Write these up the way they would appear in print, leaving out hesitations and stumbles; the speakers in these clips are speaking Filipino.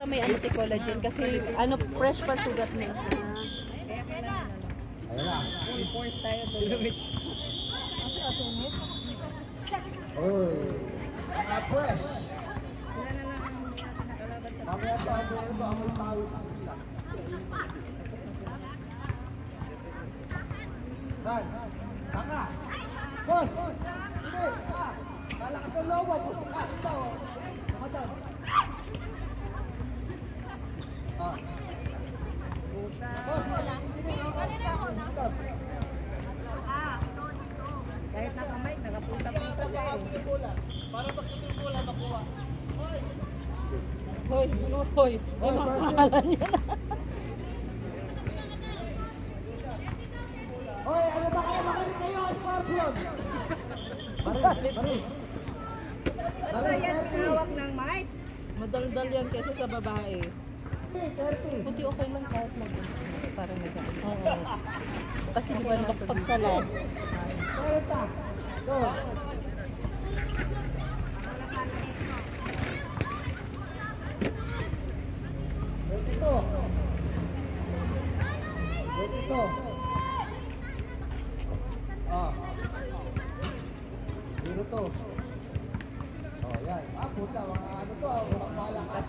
May anti-collagen kasi ano fresh pa sugat na. Ayun na. Force tayo to. Sino Mitch? Uy. Fresh. Mamaya to, amoy pawis sila. Dan, tanga. Boss. Hindi. Kalakas ng lobo. Ito. Madam. Boss, hindi na ako. Kahit nakamay, nakapunta-punta kayo. Para pagkiting bola, makuha. Hoy, hoy. Ay, makahalan niya na. Hoy, ano ba kayo? Makinig kayo, Scorpion! Bari. Bari, 30. Tawag ng mic. Madaldal yan kesa sa babae. 30. Buti okay lang kahit parang nag-ano. Oo. Kasi di ba nakapagsalan? 30. Go.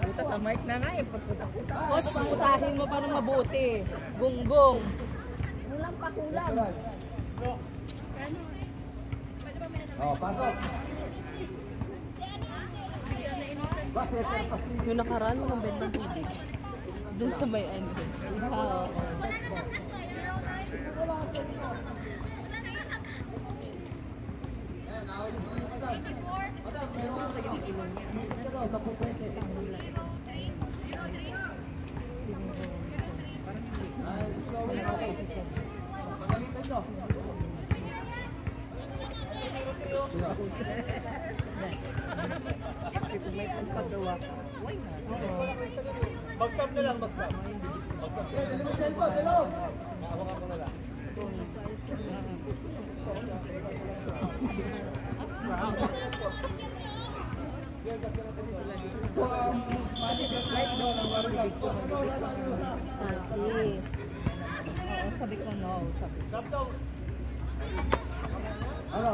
Puta sa mic na nga eh. Pagputa-puta. Boss, putahin mo pa ng mabuti. Gunggong. Walang pakulan. Pasok. Yung nakaraan ng bentang tubig. Dun sa may ano. May pagpagawa. Bagsap na lang, bagsap. Yeah, dali mo cellphone, hello. Hawakan ko na lang. Sabi ko no. Ano?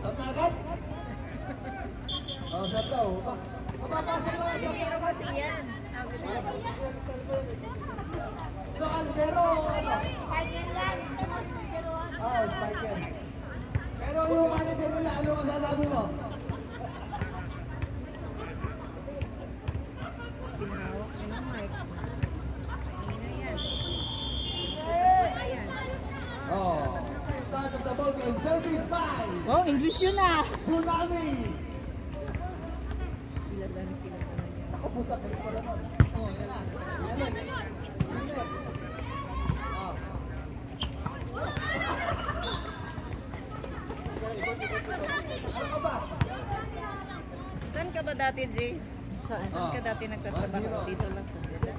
Sab na agad? Oh, sab daw. Papapasok lang sa agad. Yan. Lokal, pero ano? Spiker lang. Oh, spiker. Pero yung manager nila, ano masasabi mo? Pinahawak niya ng mic. Oh, start of the ball game. Service by Oh, English yun ah. Tsunami. Piladan niya. Nakaputa ko yung pala nun. Oh, yan na. Inalig. Sinet. Oh. Ano ka ba? Saan ka ba dati, Jay? Saan ka dati nagtatrabaho? Dito lang sa Jeddah.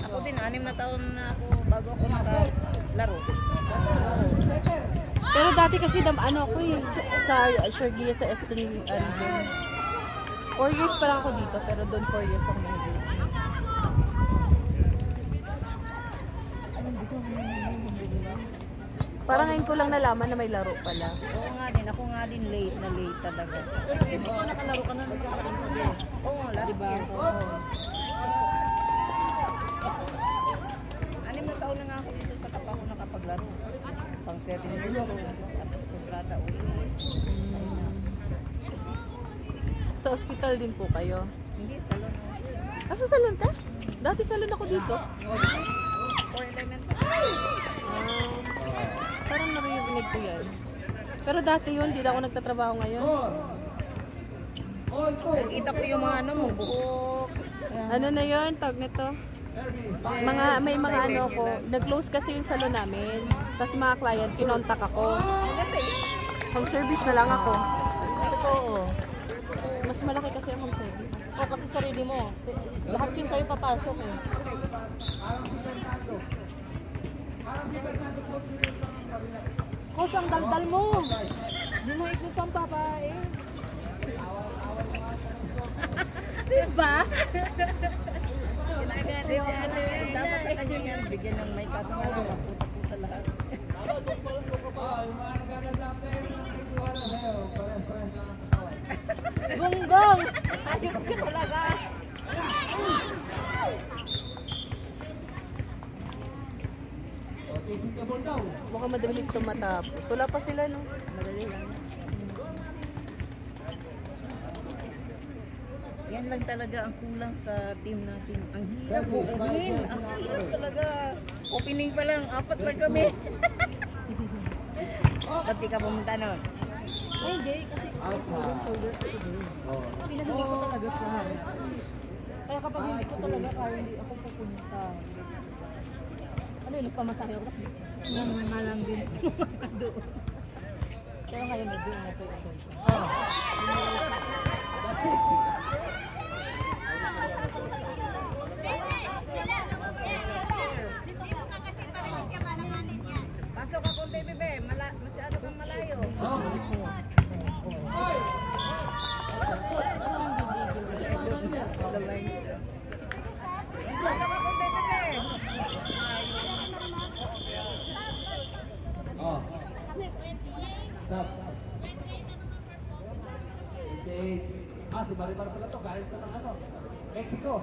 Ako din, 6 na taon na ako bago ako nakalaro. Pero dati kasi ano ako eh, sa Shergia sa Eastern region. 4 years pa lang ako dito, pero doon 4 years ako nandito. Parang ngayon ko lang nalaman na may laro pala. Oo nga din, ako nga din late talaga. Pero kasi ko nakalaro ka na naman. Oo, last year. Oo. 6 na taon na nga ako dito sa Tapa ko nakapaglaro. Pang 7 years ko. Tapos kontrata ulit. Sa ospital din po kayo? Hindi, salon. Sa salon ka? Dati salon ako dito. For elementary. Parang naririnig ko yan. Pero dati yun, di na ako nagtatrabaho ngayon. Nakita ko yung mga buhok. Ano na yun? Tawag nito? May mga ano ko. Nag-close kasi yung salon namin. Tapos mga client, kinontak ako. Home service na lang ako. Totoo. Mas malaki kasi ang home service. O, kasi sarili mo. Lahat yun sa'yo papasok eh. Coach, ang daldal mo. Hindi mo ikot ang babae. Diba? bigyan ng may kaso nga lang, puta-puta lahat. Yung mga nagaganda player na nakitiwala sa'yo, pares-pares lang ang katawan. Gunggong! Ayok siya talaga. Tising ka ball daw. Mukhang madalis ito matapos. Wala pa sila, no? Madali lang. Yan lang talaga ang kulang sa team natin. Ang hirap buuhin. Ang hirap talaga. Opening pa lang, 4 pa kami. Ba't di ka pumunta nun? Ay, hindi. Kasi shoulder ko today. Pinahindi ko talaga siya. Kaya kapag hindi ko talaga kaya, hindi ako pupunta. Ano yun, nagpamasahe ako kasi nangangalang din doon. Pero ngayon medyo na ito yung That's it. pasok ka konti, bebe. Masyado kang malayo. Pasok ka konti, bebe. Stop. 28. Si Marimar pala to. Galing to ng ano? Mexico.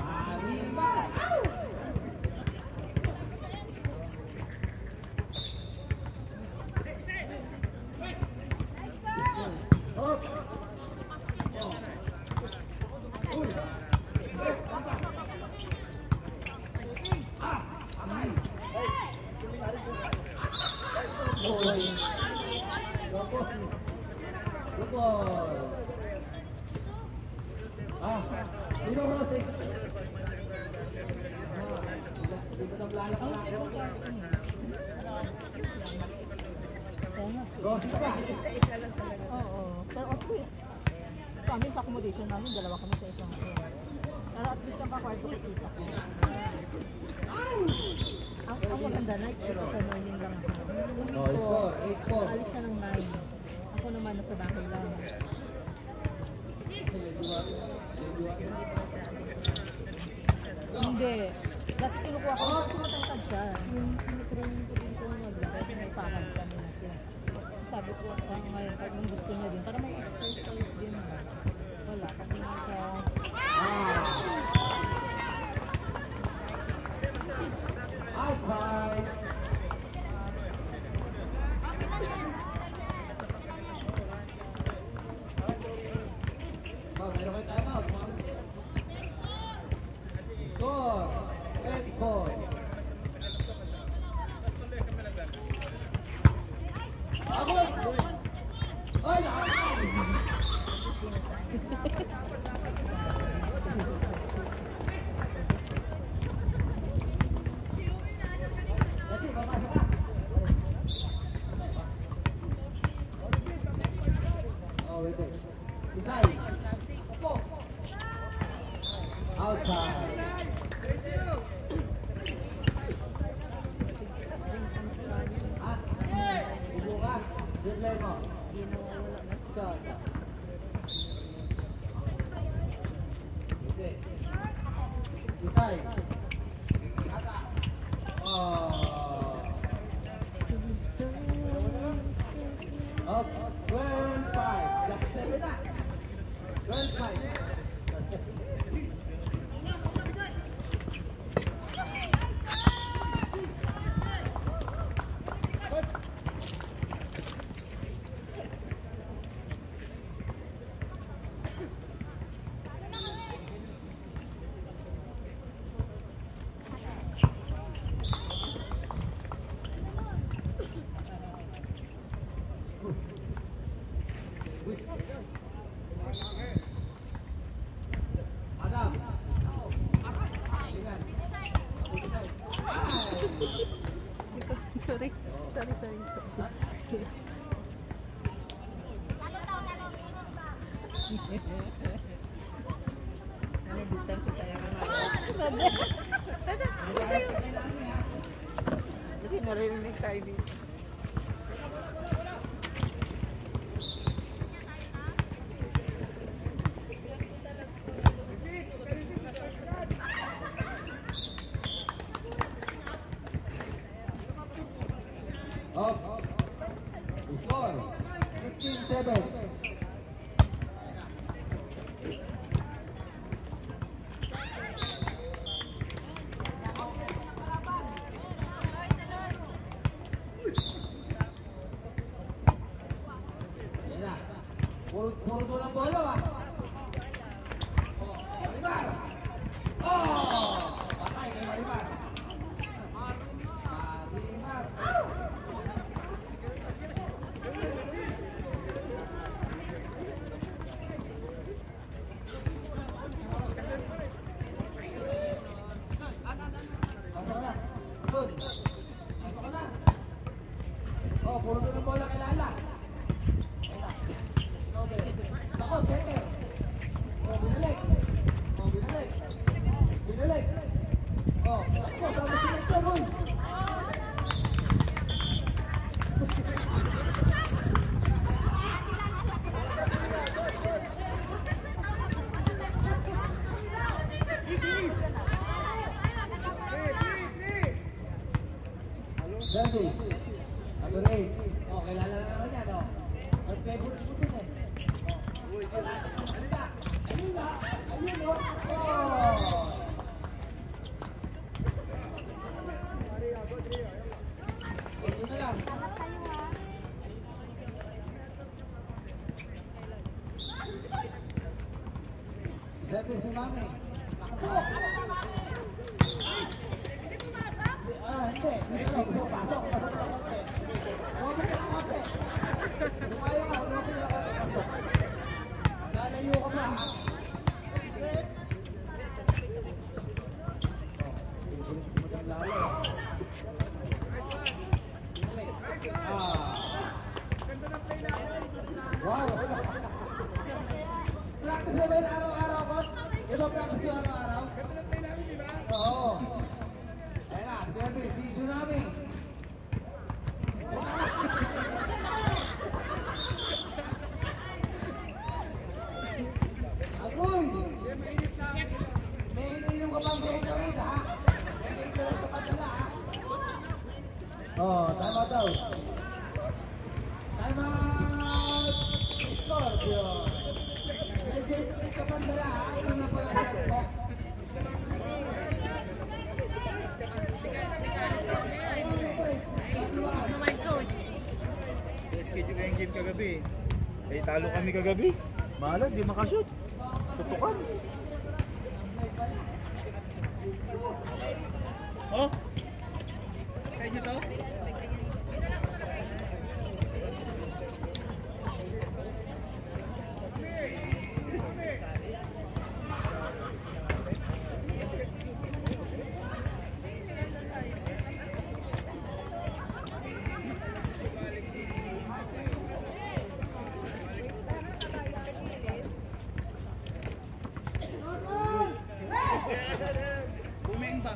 Marimar! Sino Rosy? Hindi ko naglalak na ako. Rosy ka? Oo. Pero at least, sa amin sa accommodation namin, dalawa kami sa isang room. Pero at least yung kakwarto ko kita ko. Ang maganda night, ito sa morning lang ako. Score, 8-4. Alis siya ng 9. Ako naman nasa bahay lang. Hindi. Dati kinukuha ko, matangkad siya. Yung pinitraining ko dito ng maglagay, may pakad kami natin. Sabi ko, ngayon, pag nung gusto niya din, para may exercise din na. Wala, kasi nasa... Outside! Meron kayo time out. Score! 10-4. Abot! Ay, nakakay! Dati, papasok ka. Wait. Isay. Opo. Outside. Ibu ka. Deadline mo. Shot. Okay. Isay. Kata. Up. 12-5. Black 7 na. 12-5. Adam. Sorry. Ano, distance tayo kasi narinig tayo dito. Service. Number 8. Oh, kilala na naman yan, oh. Ang favorite ko dun eh. Oh. Ayun na. Ayun na. Ayun, oh. Oh. Ito na lang. Service ni Mami. Takbo. Hindi. Hindi ka lang. Pasok. Pasok ka lang konti. Umabot ka lang konti. Lumayo ka. Umabot ka lang konti. Pasok. Lalayo ka pa. Wow! Practice na ba yung araw-araw, coach? Iba practice yung araw-araw? Ganda ng play namin, di ba? Oo. Ayan na, service, si Junami. Agoy! May iniinom ka pang Gatorade, ha? May Gatorade ka pa sila, ha? Oo, time out daw. Time out! Scorpion! May Gatorade ka pa sila, ha? Ito na pala sa ito. Schedule yung game kagabi. Eh, talo kami kagabi. Mahala, di makashoot. Tutukan. Oh? Sa inyo to? Bumengba.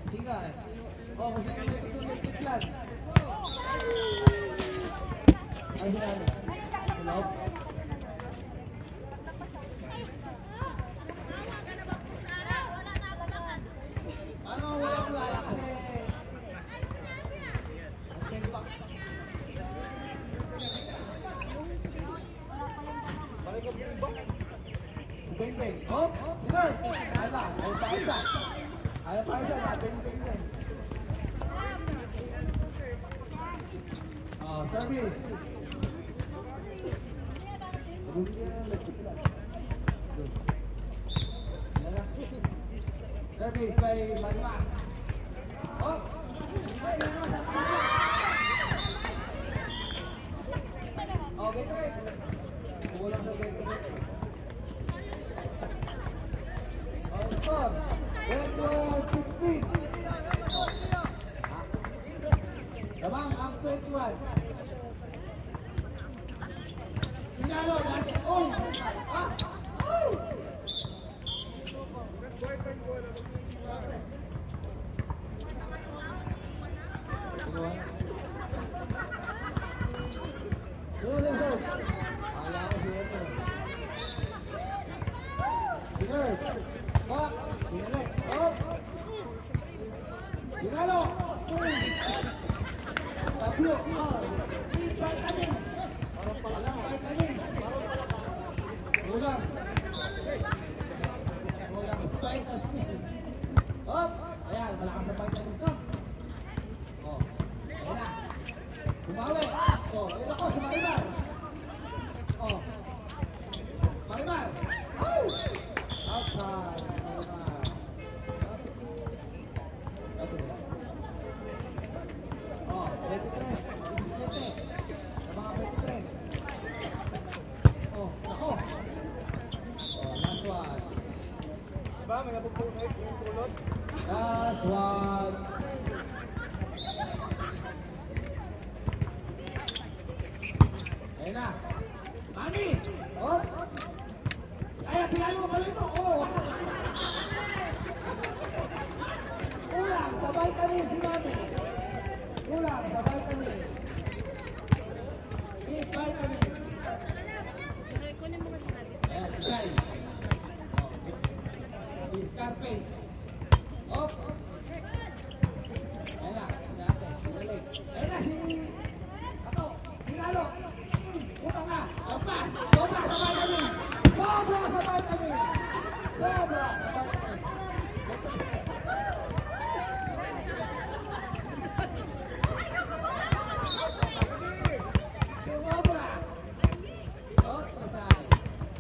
Siga eh. Oh, kung sino may tutulit tiklan. Ay, sinabi. Hello? Ano, walang lala kasi. Okay, pa. Si Beng-Beng. Oh, si Nerd. Ala, ay pa isa. Ayaw pa isa, na-bing-bing din. Oh, service. Service by Malma. Oh! Ay, may naman sa puso. Oh, Gatorade. Kulang sa Gatorade. Oh, score. 21-16. lang. Kulang sa vitamins. Hop! Ayan, malakas sa vitamins no? Oh, ayan na. Bumawi. Oh, ayun ako, si Marimar. Oh. Marimar. Oh! Outside. Marimar. Oh, 23. 17. Sa mga 23. Oh, ako. Oh, last one. Diba, may napupulot yung pulot? Last one. Ayan na. Mami! Oh! Ay, pinalo mo pala ito. Oh! Kulang sa vitamins si Mami. Kulang sa vitamins. Eat vitamins. Ayan, isay. Oh, si Scarface. Oh! Ayan na, si ate. Balik. Ayan na, si... Ato, pinalo. Utang na. Lampas. Sobra sa vitamins. Sobra sa vitamins. Sobra sa vitamins. Sobra. Oh, pasay.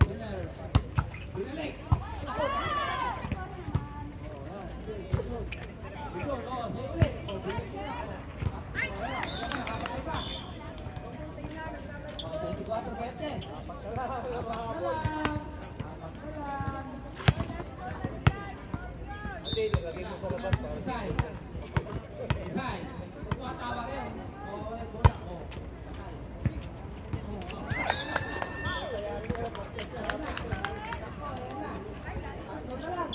Winner. Binalik. Lakot. Oh, yan. Good. Good. Oh, sige ulit. Oh, binalik mo na. Oh, ayan. Ayan, nakapatay pa. 24-20. Apat na lang. Hindi, lagay mo sa labas para Isay. Isay. Tumatawa rin. Oo, ulit bola. Oo. Ayan na. Takbo, ayan na. Tatlo na lang.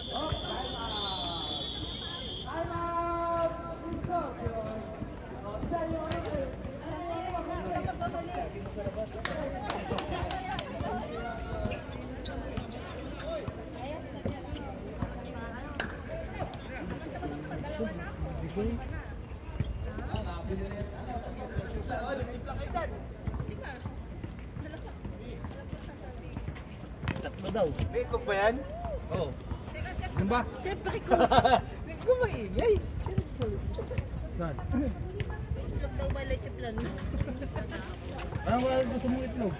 Oh, time out. Time out. Scorpion. Oh, Isay, yung ano kayo. Tatlo daw. May itlog ba yan? Oo. Ano ba? Siyempre ko. Hindi ko maingay. Saan? Itlog daw ba leche plan? Anong wala gusto mong itlog?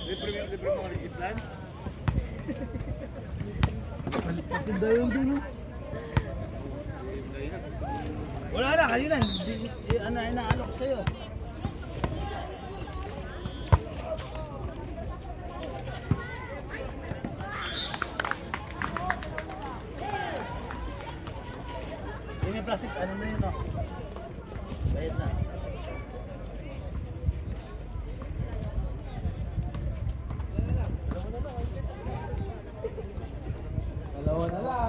Libre mga ligitlan? Patinda yung din. Wala na, kanina. Inaalok sa'yo. Yung plastic, ano na yun, no? Bayad na. Dalawa na lang.